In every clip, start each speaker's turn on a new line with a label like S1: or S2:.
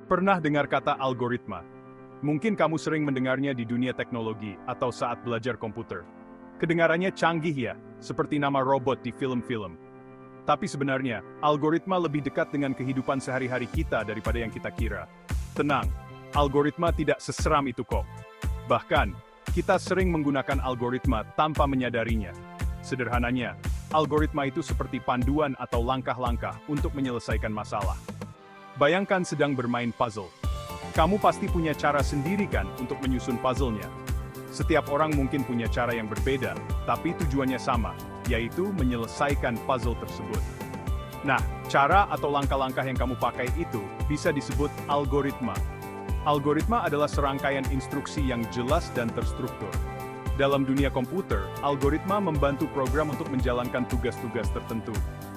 S1: Pernah dengar kata algoritma? Mungkin kamu sering mendengarnya di dunia teknologi atau saat belajar komputer. Kedengarannya canggih ya, seperti nama robot di film-film. Tapi sebenarnya, algoritma lebih dekat dengan kehidupan sehari-hari kita daripada yang kita kira. Tenang, algoritma tidak seseram itu kok. Bahkan, kita sering menggunakan algoritma tanpa menyadarinya. Sederhananya, algoritma itu seperti panduan atau langkah-langkah untuk menyelesaikan masalah. Bayangkan sedang bermain puzzle. Kamu pasti punya cara sendiri kan untuk menyusun puzzle-nya. Setiap orang mungkin punya cara yang berbeda, tapi tujuannya sama, yaitu menyelesaikan puzzle tersebut. Nah, cara atau langkah-langkah yang kamu pakai itu bisa disebut algoritma. Algoritma adalah serangkaian instruksi yang jelas dan terstruktur. Dalam dunia komputer, algoritma membantu program untuk menjalankan tugas-tugas tertentu.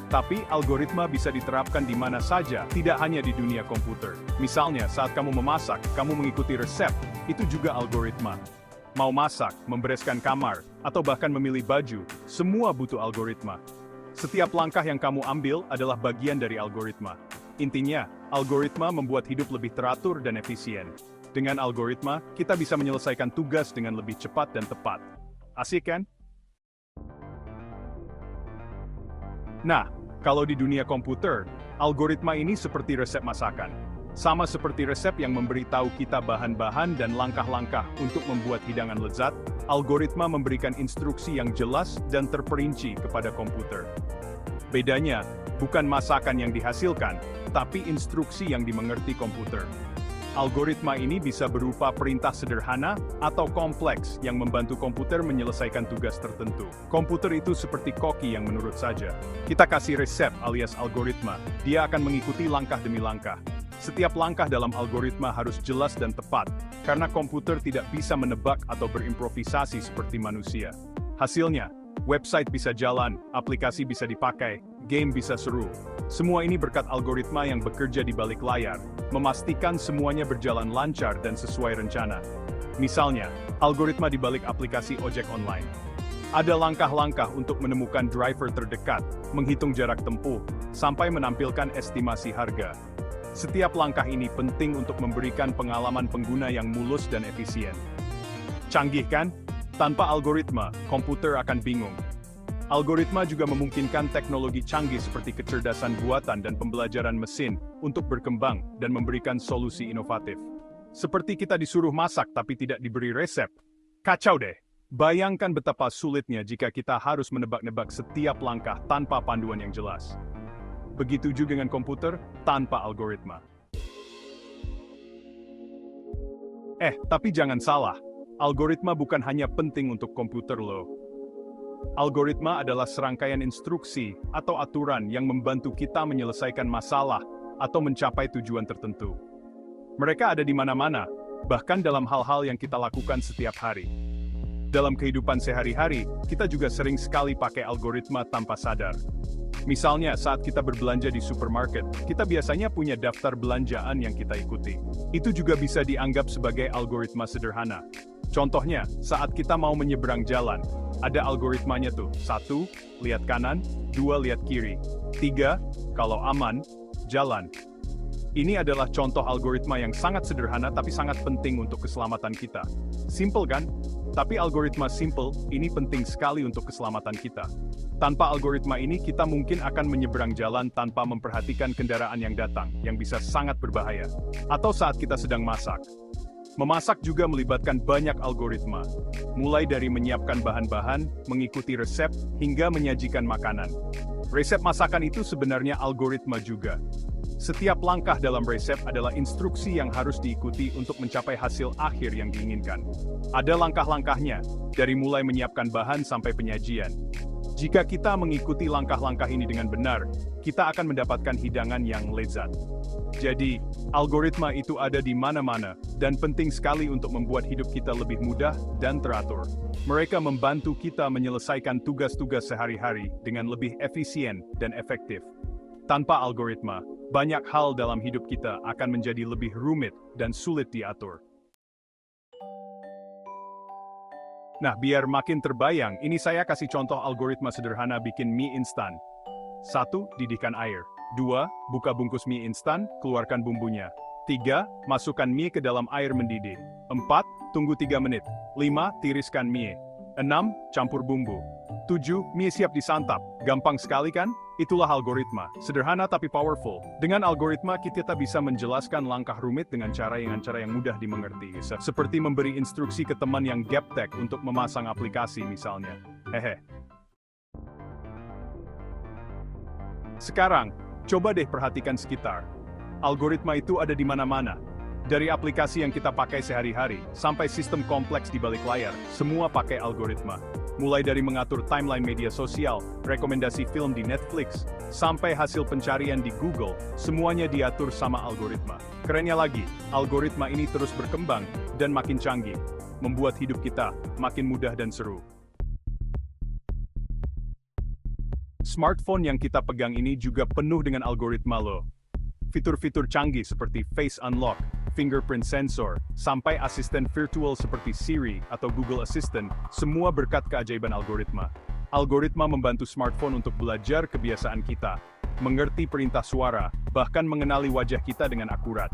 S1: Tapi algoritma bisa diterapkan di mana saja, tidak hanya di dunia komputer. Misalnya, saat kamu memasak, kamu mengikuti resep, itu juga algoritma. Mau masak, membereskan kamar, atau bahkan memilih baju, semua butuh algoritma. Setiap langkah yang kamu ambil adalah bagian dari algoritma. Intinya, algoritma membuat hidup lebih teratur dan efisien. Dengan algoritma, kita bisa menyelesaikan tugas dengan lebih cepat dan tepat. Asik kan? Nah, kalau di dunia komputer, algoritma ini seperti resep masakan. Sama seperti resep yang memberitahu kita bahan-bahan dan langkah-langkah untuk membuat hidangan lezat, algoritma memberikan instruksi yang jelas dan terperinci kepada komputer. Bedanya, bukan masakan yang dihasilkan, tapi instruksi yang dimengerti komputer. Algoritma ini bisa berupa perintah sederhana atau kompleks yang membantu komputer menyelesaikan tugas tertentu. Komputer itu seperti koki yang menurut saja. Kita kasih resep alias algoritma, dia akan mengikuti langkah demi langkah. Setiap langkah dalam algoritma harus jelas dan tepat, karena komputer tidak bisa menebak atau berimprovisasi seperti manusia. Hasilnya, website bisa jalan, aplikasi bisa dipakai, game bisa seru. Semua ini berkat algoritma yang bekerja di balik layar, memastikan semuanya berjalan lancar dan sesuai rencana. Misalnya, algoritma di balik aplikasi ojek online. Ada langkah-langkah untuk menemukan driver terdekat, menghitung jarak tempuh, sampai menampilkan estimasi harga. Setiap langkah ini penting untuk memberikan pengalaman pengguna yang mulus dan efisien. Canggih kan? Tanpa algoritma, komputer akan bingung. Algoritma juga memungkinkan teknologi canggih seperti kecerdasan buatan dan pembelajaran mesin untuk berkembang dan memberikan solusi inovatif. Seperti kita disuruh masak tapi tidak diberi resep. Kacau deh! Bayangkan betapa sulitnya jika kita harus menebak-nebak setiap langkah tanpa panduan yang jelas. Begitu juga dengan komputer tanpa algoritma. Tapi jangan salah, algoritma bukan hanya penting untuk komputer loh. Algoritma adalah serangkaian instruksi atau aturan yang membantu kita menyelesaikan masalah atau mencapai tujuan tertentu. Mereka ada di mana-mana, bahkan dalam hal-hal yang kita lakukan setiap hari. Dalam kehidupan sehari-hari, kita juga sering sekali pakai algoritma tanpa sadar. Misalnya, saat kita berbelanja di supermarket, kita biasanya punya daftar belanjaan yang kita ikuti. Itu juga bisa dianggap sebagai algoritma sederhana. Contohnya, saat kita mau menyeberang jalan, ada algoritmanya tuh. 1, lihat kanan, 2, lihat kiri. 3, kalau aman, jalan. Ini adalah contoh algoritma yang sangat sederhana tapi sangat penting untuk keselamatan kita. Simple kan? Tapi algoritma simple ini penting sekali untuk keselamatan kita. Tanpa algoritma ini kita mungkin akan menyeberang jalan tanpa memperhatikan kendaraan yang datang, yang bisa sangat berbahaya. Atau saat kita sedang masak. Memasak juga melibatkan banyak algoritma, mulai dari menyiapkan bahan-bahan, mengikuti resep, hingga menyajikan makanan. Resep masakan itu sebenarnya algoritma juga. Setiap langkah dalam resep adalah instruksi yang harus diikuti untuk mencapai hasil akhir yang diinginkan. Ada langkah-langkahnya, dari mulai menyiapkan bahan sampai penyajian. Jika kita mengikuti langkah-langkah ini dengan benar, kita akan mendapatkan hidangan yang lezat. Jadi, algoritma itu ada di mana-mana, dan penting sekali untuk membuat hidup kita lebih mudah dan teratur. Mereka membantu kita menyelesaikan tugas-tugas sehari-hari dengan lebih efisien dan efektif. Tanpa algoritma, banyak hal dalam hidup kita akan menjadi lebih rumit dan sulit diatur. Nah, biar makin terbayang, ini saya kasih contoh algoritma sederhana bikin mie instan. 1. Didihkan air. 2. Buka bungkus mie instan, keluarkan bumbunya. 3. Masukkan mie ke dalam air mendidih. 4. Tunggu 3 menit. 5. Tiriskan mie. 6. Campur bumbu. 7. Mie siap disantap. Gampang sekali kan? Itulah algoritma. Sederhana tapi powerful. Dengan algoritma kita bisa menjelaskan langkah rumit dengan cara yang mudah dimengerti. Seperti memberi instruksi ke teman yang gaptek untuk memasang aplikasi misalnya. Hehe. Sekarang, coba deh perhatikan sekitar. Algoritma itu ada di mana-mana. Dari aplikasi yang kita pakai sehari-hari, sampai sistem kompleks di balik layar, semua pakai algoritma. Mulai dari mengatur timeline media sosial, rekomendasi film di Netflix, sampai hasil pencarian di Google, semuanya diatur sama algoritma. Kerennya lagi, algoritma ini terus berkembang dan makin canggih, membuat hidup kita makin mudah dan seru. Smartphone yang kita pegang ini juga penuh dengan algoritma loh. Fitur-fitur canggih seperti Face Unlock, Fingerprint Sensor, sampai asisten virtual seperti Siri atau Google Assistant, semua berkat keajaiban algoritma. Algoritma membantu smartphone untuk belajar kebiasaan kita, mengerti perintah suara, bahkan mengenali wajah kita dengan akurat.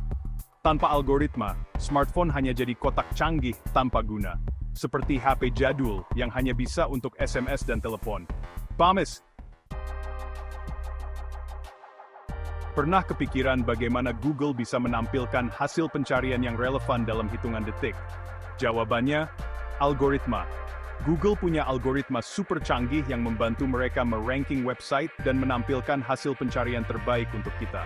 S1: Tanpa algoritma, smartphone hanya jadi kotak canggih tanpa guna. Seperti HP jadul yang hanya bisa untuk SMS dan telepon. Pames. Pernah kepikiran bagaimana Google bisa menampilkan hasil pencarian yang relevan dalam hitungan detik? Jawabannya, algoritma. Google punya algoritma super canggih yang membantu mereka meranking website dan menampilkan hasil pencarian terbaik untuk kita.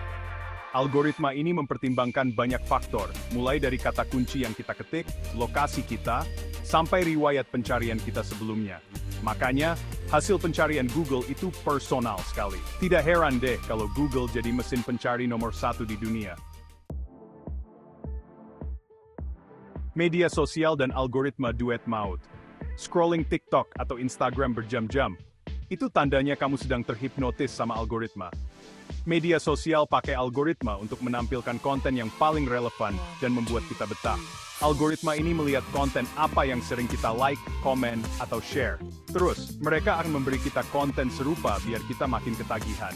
S1: Algoritma ini mempertimbangkan banyak faktor, mulai dari kata kunci yang kita ketik, lokasi kita, sampai riwayat pencarian kita sebelumnya. Makanya, hasil pencarian Google itu personal sekali. Tidak heran deh kalau Google jadi mesin pencari nomor 1 di dunia. Media sosial dan algoritma duet maut. Scrolling TikTok atau Instagram berjam-jam, itu tandanya kamu sedang terhipnotis sama algoritma. Media sosial pakai algoritma untuk menampilkan konten yang paling relevan dan membuat kita betah. Algoritma ini melihat konten apa yang sering kita like, komen, atau share. Terus, mereka akan memberi kita konten serupa biar kita makin ketagihan.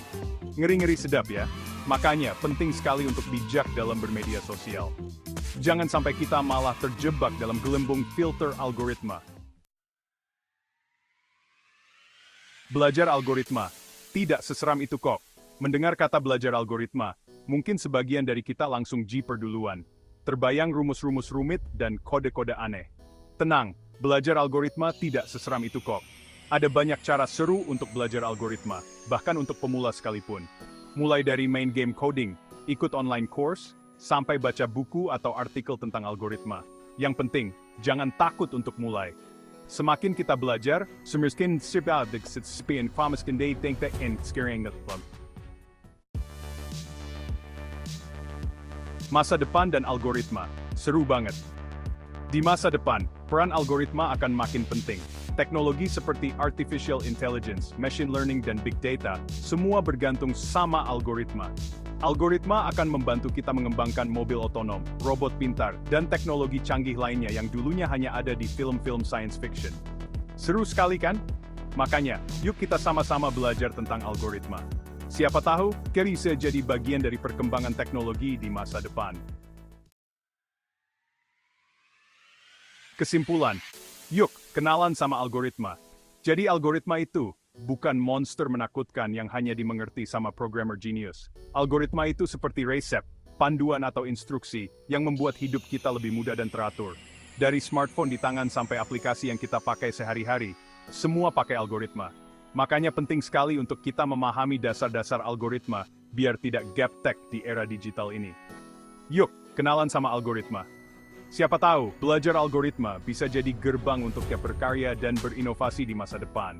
S1: Ngeri-ngeri sedap ya? Makanya, penting sekali untuk bijak dalam bermedia sosial. Jangan sampai kita malah terjebak dalam gelembung filter algoritma. Belajar algoritma. Tidak seseram itu kok. Mendengar kata belajar algoritma, mungkin sebagian dari kita langsung jiper duluan. Terbayang rumus-rumus rumit dan kode-kode aneh. Tenang, belajar algoritma tidak seseram itu kok. Ada banyak cara seru untuk belajar algoritma, bahkan untuk pemula sekalipun. Mulai dari main game coding, ikut online course, sampai baca buku atau artikel tentang algoritma. Yang penting, jangan takut untuk mulai. Semakin kita belajar, semakin Masa depan dan algoritma, seru banget. Di masa depan, peran algoritma akan makin penting. Teknologi seperti artificial intelligence, machine learning, dan big data, semua bergantung sama algoritma. Algoritma akan membantu kita mengembangkan mobil otonom, robot pintar, dan teknologi canggih lainnya yang dulunya hanya ada di film-film science fiction. Seru sekali kan? Makanya, yuk kita sama-sama belajar tentang algoritma. Siapa tahu, kita bisa jadi bagian dari perkembangan teknologi di masa depan. Kesimpulan, yuk kenalan sama algoritma. Jadi algoritma itu bukan monster menakutkan yang hanya dimengerti sama programmer genius. Algoritma itu seperti resep, panduan atau instruksi yang membuat hidup kita lebih mudah dan teratur. Dari smartphone di tangan sampai aplikasi yang kita pakai sehari-hari, semua pakai algoritma. Makanya penting sekali untuk kita memahami dasar-dasar algoritma, biar tidak gaptek di era digital ini. Yuk, kenalan sama algoritma. Siapa tahu, belajar algoritma bisa jadi gerbang untuk kita berkarya dan berinovasi di masa depan.